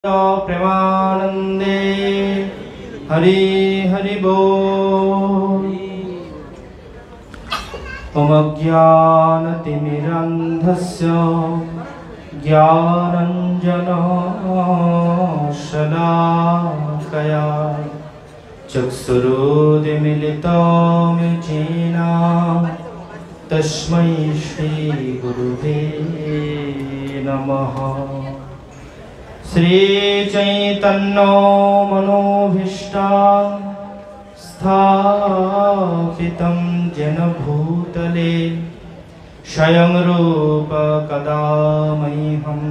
प्रेमानंदे हरि हरि बोल। अज्ञानतिमिरन्धस्य ज्ञानाञ्जनशलाकया चक्षुरुन्मीलितं येन तस्मै श्रीगुरुवे नमः। श्रीचैतन्य मनोभीष्टं स्थापितं येन भूतले स्वयं रूप कदा मह्यं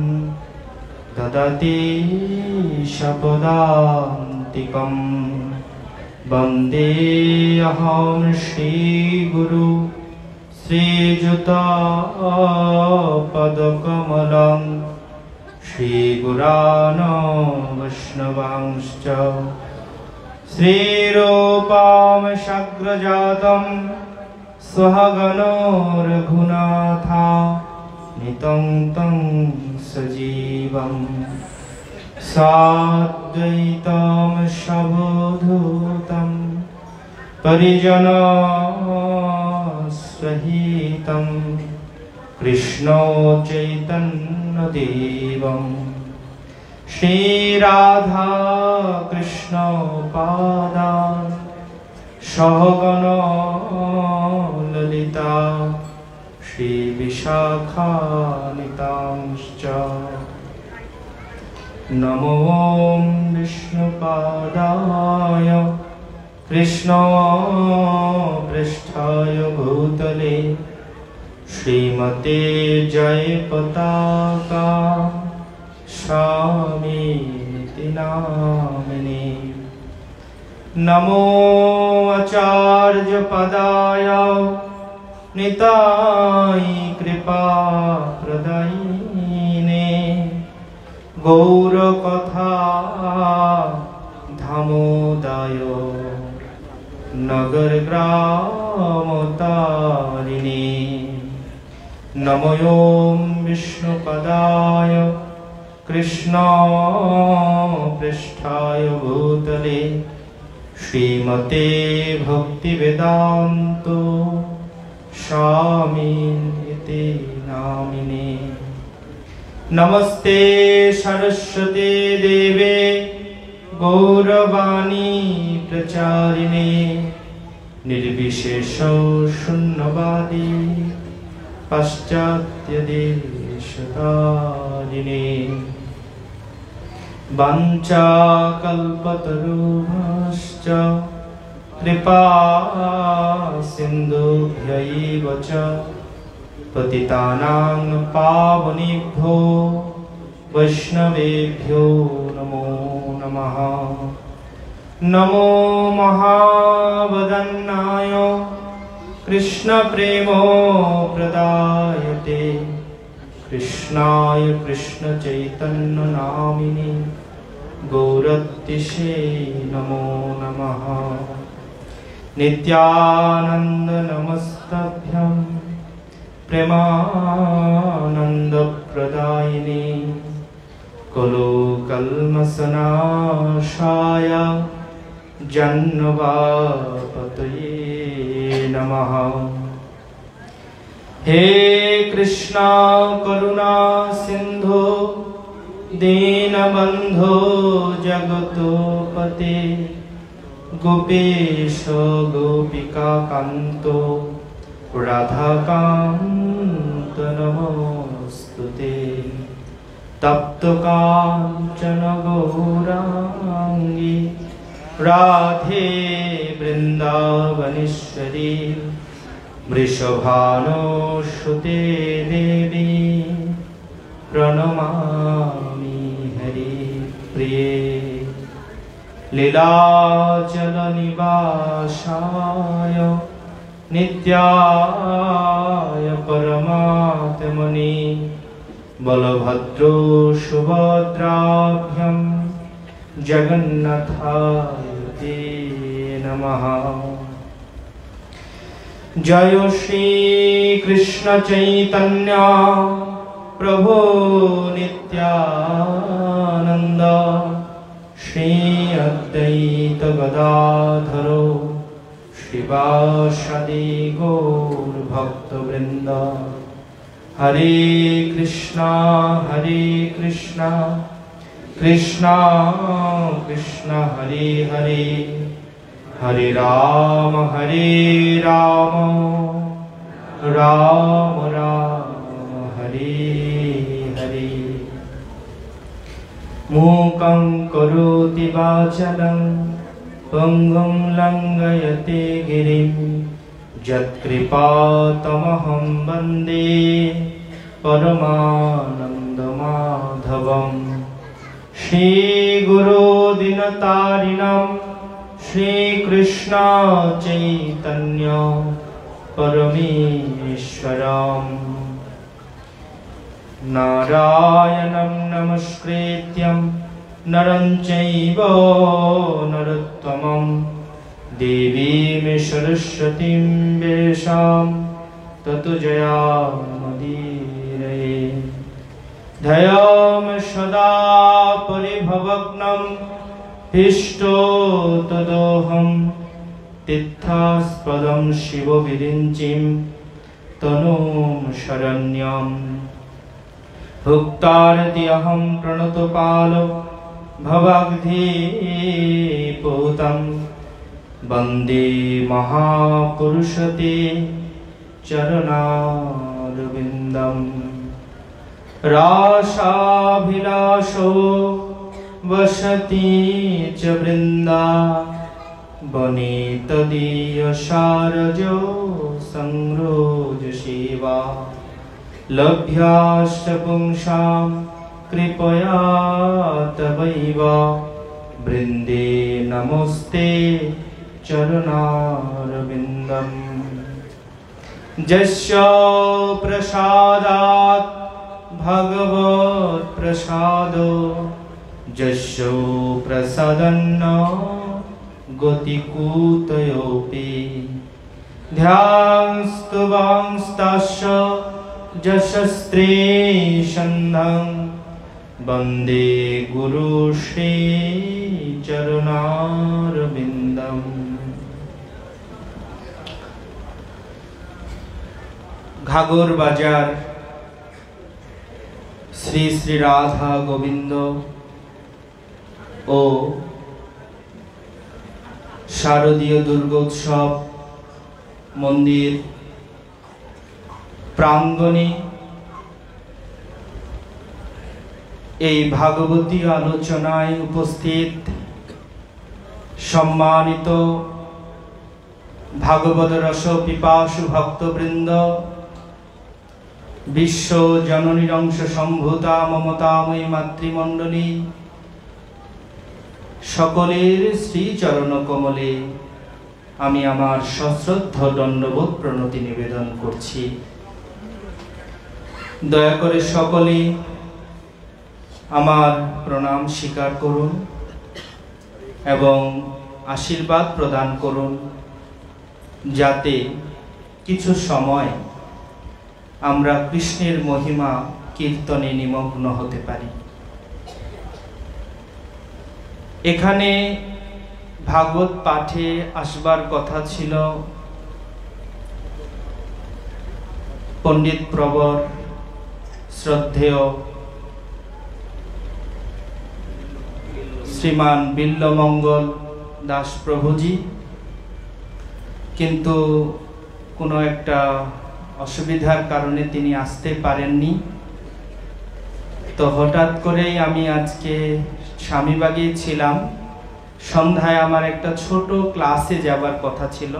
ददाति शपदान्तिकं। वन्देऽहं श्रीगुरु श्रीयुतापदकमलं श्रीगुरान् वैष्णवांश्च श्रीरूपं साग्रजातं स्वगणो रघुनाथा नितं तं सजीवं साद्वैतं सवधूतं परिजनसहितं कृष्णो चैतन्यदेवं श्रीराधा कृष्ण पादान् सहगणो ललिता श्रीविशाखान्वितांश्च। नमो विष्णुपादाय कृष्णपृष्ठाय भूतले श्रीमते जयपताका स्वामीति नामिने। नमो आचार्यपदाय निताय कृपाप्रदायिने गौरकथा धामोदाय नगरग्रामतारिणे। नमो विष्णुपदाय कृष्णपृष्ठाय भूतले श्रीमते भक्तिवेदान्त स्वामिनिति नामिने। नमस्ते सरस्वती देवे गौरवाणी प्रचारिणे निर्विशेष शून्यवादी पाश्चात्यदेशतारिणे। वाञ्छाकल्पतरुभ्यश्च कृपा सिन्धुभ्यैव च पतितानां पावनेभ्यो वैष्णवेभ्यो नमो नमः। नमो महावदन्नाय कृष्णप्रेमप्रदायते कृष्णाय कृष्णचैतन्यनामिने गौरतिशे नमो नमः। नित्यानन्द नमस्तभ्यं प्रेमानन्दप्रदायिने कलुकल्मषनाशाय जन्मवापतये नमः। हे कृष्णा करुणा सिंधु दीनबंधो जगतोपते गोपेश गोपिका कांतो राधाकांत नमोस्तुते। तप्त कांचन गौरांगी राधे वृंदावनेश्वरी वृषभानुसुते देवी प्रणमामि हरिप्रिये। लीलाचलनिवासाय नित्याय परमात्मने बलभद्रो सुभद्राभ्यां जगन्नाथाय ते नमः। जय श्री कृष्ण चैतन्य प्रभो नित्यानंद श्री अद्वैत गदाधरो श्रीवासादि गौर भक्तवृंद। हरे कृष्णा कृष्णा कृष्णा हरे हरे, हरे राम राम राम हरे हरे। मूकं करोति वाचालं पंगुं लंघयते गिरिं, यत्कृपातमहं वन्दे परमानन्दमाधवम्। श्रीगुरो दीनतारिणं श्रीकृष्ण चैतन्य परमेश्वरम्। नारायणं नमस्कृत्यं नरं चैव नरोत्तमं, देवीं सरस्वतीं व्यासं ततो जयामुदीरये। ध्येयं सदा परिभवग्नं हिष्टो तदोहं, तीर्थास्पदं शिवविरिञ्चिं तनूं शरण्यम्। भुक्तारत्यहं प्रणतपालो भवाब्धिपूतं, वन्दे महापुरुषते चरणारविन्दम्। रासाभिलाषो वसति च वृन्दावने, तदीयसारजो संरोजसेवा। लभ्याश्च पुंसां कृपया तवैव, वृन्दे नमस्ते चरणारविन्दम्। यस्य प्रसादात् भगवत् प्रसादो, यस्य प्रसादन्न गतिकुतयोऽपि। ध्यानस्तुवांस्तस्य यशस्त्रे सन्धं, वन्दे गुरु श्री चरणारविन्दम्। घागोर बाजार श्री श्री राधा गोविंद ओ शारदीय दुर्गोत्सव मंदिर प्रांगणे এই ভাগবতী আলোচনায় উপস্থিত সম্মানিত ভাগবত রস পিপাসু ভক্তবৃন্দ, বিশ্ব জননীর অংশ সম্ভূতা মমতাময়ী মাতৃমণ্ডলী, সকলের শ্রীচরণ কমলে আমি আমার সশ্রদ্ধ দণ্ডবোধ প্রণতি নিবেদন করছি। দয়া করে সকলে আমার প্রণাম স্বীকার করুন এবং আশীর্বাদ প্রদান করুন, যাতে কিছু সময় আমরা কৃষ্ণের মহিমা কীর্তনে নিমগ্ন হতে পারি। এখানে ভাগবত পাঠে আসবার কথা ছিল পণ্ডিত প্রবর শ্রদ্ধেয় শ্রীমান বিল্লমঙ্গল দাস প্রভুজি, কিন্তু কোনো একটা অসুবিধার কারণে তিনি আসতে পারেননি। তো হঠাৎ করেই আমি আজকে স্বামীবাগে ছিলাম, সন্ধ্যায় আমার একটা ছোট ক্লাসে যাবার কথা ছিল।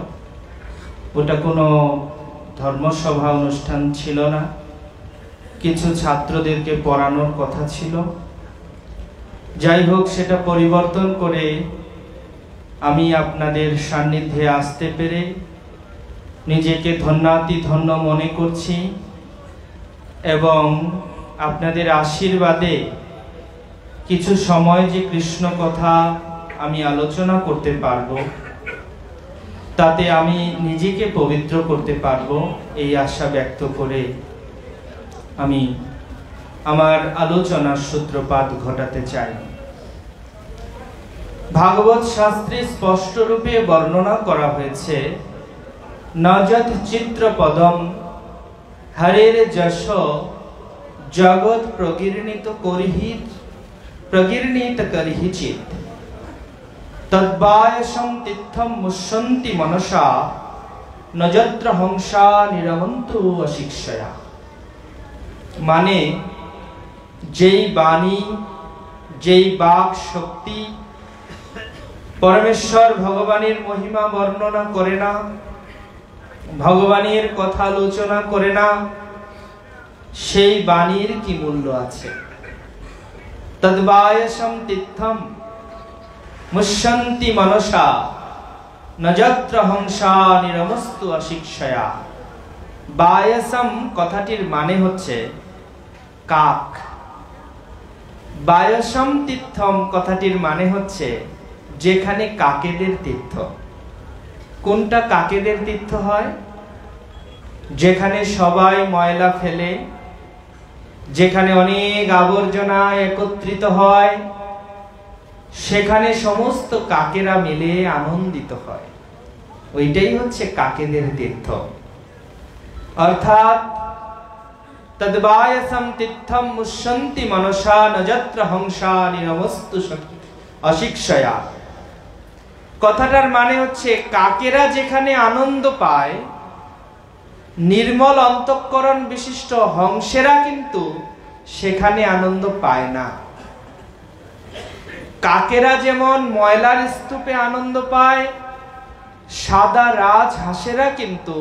ওটা কোনো ধর্মসভা অনুষ্ঠান ছিল না, কিছু ছাত্রদেরকে পড়ানোর কথা ছিল। যাই হোক, সেটা পরিবর্তন করে আমি আপনাদের সান্নিধ্যে আসতে পেরে নিজেকে ধন্যাতি ধন্য মনে করছি এবং আপনাদের আশীর্বাদে কিছু সময় যে কৃষ্ণ কথা আমি আলোচনা করতে পারবো, তাতে আমি নিজেকে পবিত্র করতে পারবো, এই আশা ব্যক্ত করে আমি আমার আলোচনার সূত্রপাত ঘটাতে চাই। ভাগবত শাস্ত্রে স্পষ্ট রূপে বর্ণনা করা হয়েছে, নযৎ চিত্র পদম হরের যশ জগৎ প্রগীর্ণিত করহি চিত তদ্বায়সং তীর্থম মুষ্যন্তি মনসা নযত্র হংসা নিরমন্তু অশিক্ষয়া। মানে যেই বাণী, যেই বাক শক্তি পরমেশ্বর ভগবানের মহিমা বর্ণনা করে না, ভগবানের কথা আলোচনা করে না, সেই বাণীর কি মূল্য আছে? তদ্বায়সম তীর্থম মুষ্যন্তি মনসা নযত্র হংসা নিরমস্তু অশিক্ষয়া। বায়সম কথাটির মানে হচ্ছে কাক। বায়সম তীর্থম কথাটির মানে হচ্ছে যেখানে কাকেদের তীর্থ। কোনটা কাকেদের তীর্থ হয়? যেখানে সবাই ময়লা ফেলে, যেখানে অনেক আবর্জনা একত্রিত হয়, সেখানে সমস্ত কাকেরা মিলে আনন্দিত হয়, ওইটাই হচ্ছে কাকেদের তীর্থ। অর্থাৎ তদ্বায়সম তীর্থম মুষ্যন্তি মনসা নযত্র হংসা নিরমস্তু অশিক্ষয়া। কথাটার মানে হচ্ছে কাকেরা যেখানে আনন্দ পায়, নির্মল অন্তঃকরণ বিশিষ্ট হংসেরা কিন্তু সেখানে আনন্দ পায় না। কাকেরা যেমন ময়লার স্তূপে আনন্দ পায়, সাদা রাজ হাঁসেরা কিন্তু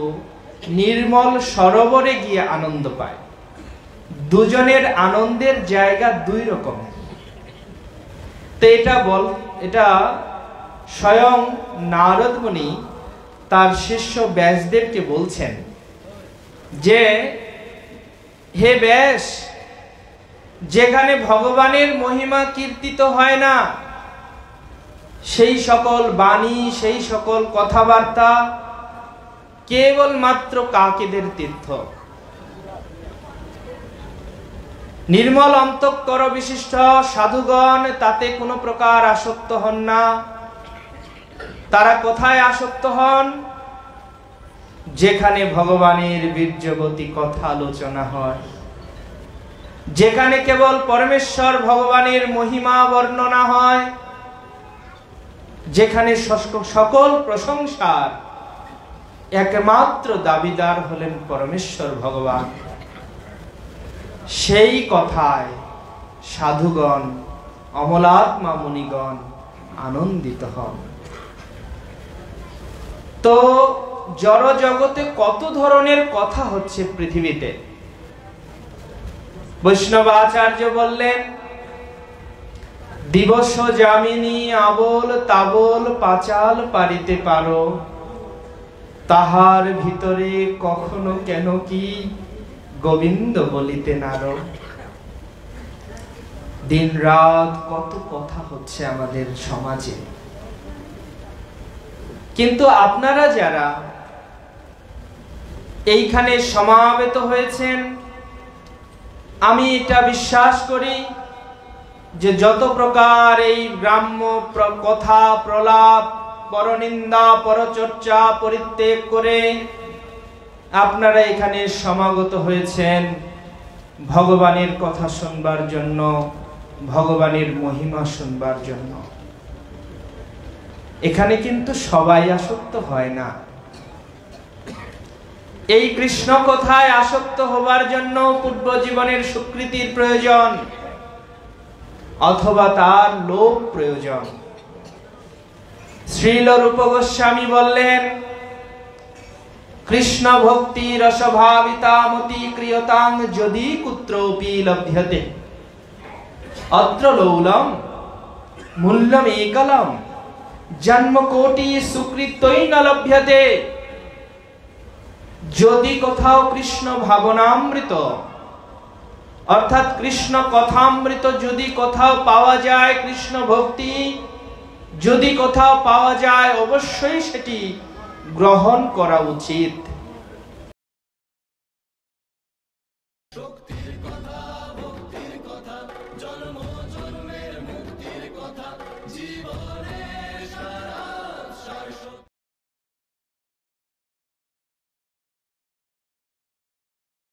নির্মল সরোবরে গিয়ে আনন্দ পায়। দুজনের আনন্দের জায়গা দুই রকম। তো এটা স্বয়ং নারদ মুনি তার শিষ্য ব্যাসদেবকে বলছেন যে, হে ব্যাস, যেখানে ভগবানের মহিমা কীর্তিত হয় না, সেই সকল বাণী, সেই সকল কথাবার্তা কেবল মাত্র কাকেদের তীর্থ। নির্মল অন্তঃকর বিশিষ্ট সাধুগণ তাতে কোনো প্রকার আসক্ত হন না। তারা কোথায় আসক্ত হন? যেখানে ভগবানের বীর্যবতী কথা আলোচনা হয়, যেখানে কেবল পরমেশ্বর ভগবানের মহিমা বর্ণনা হয়, যেখানে সকল প্রশংসার একমাত্র দাবিদার হলেন পরমেশ্বর ভগবান, সেই কথায় সাধুগণ, অমলাত্মা মুনিগণ আনন্দিত হন। তো জড় জগতে কত ধরনের কথা হচ্ছে পৃথিবীতে। বৈষ্ণব আচার্য বললেন, দিবস যামিনী আবল তাবল পাঁচাল পারিতে পারো, তাহার ভিতরে কখনো কেন কি গোবিন্দ বলিতে নারো। দিন রাত কত কথা হচ্ছে আমাদের সমাজে, কিন্তু আপনারা যারা এইখানে সমাবেত হয়েছেন, আমি এটা বিশ্বাস করি যে যত প্রকার এই গ্রাম্য কথা প্রলাপ, পরনিন্দা, পরচর্চা পরিত্যাগ করে আপনারা এখানে সমাগত হয়েছেন ভগবানের কথা শুনবার জন্য, ভগবানের মহিমা শুনবার জন্য। এখানে কিন্তু সবাই আসক্ত হয় না। এই কৃষ্ণ কথায় আসক্ত হবার জন্য পূর্ব জীবনের সুকৃতির প্রয়োজন, অথবা তার লোভ প্রয়োজন। শ্রীল রূপ গোস্বামী বললেন, কৃষ্ণ ভক্তি রসভাবিতা মতি ক্রিয়তাং যদি কুত্রপি লভ্যতে, অত্র লৌলম মূল্যমেকলম জন্ম কোটি সুকৃতই ন লভ্যতে। যদি কোথাও কৃষ্ণ ভাবনামৃত অর্থাৎ কৃষ্ণ কথামৃত যদি কোথাও পাওয়া যায়, কৃষ্ণ ভক্তি যদি কোথাও পাওয়া যায়, অবশ্যই সেটি গ্রহণ করা উচিত।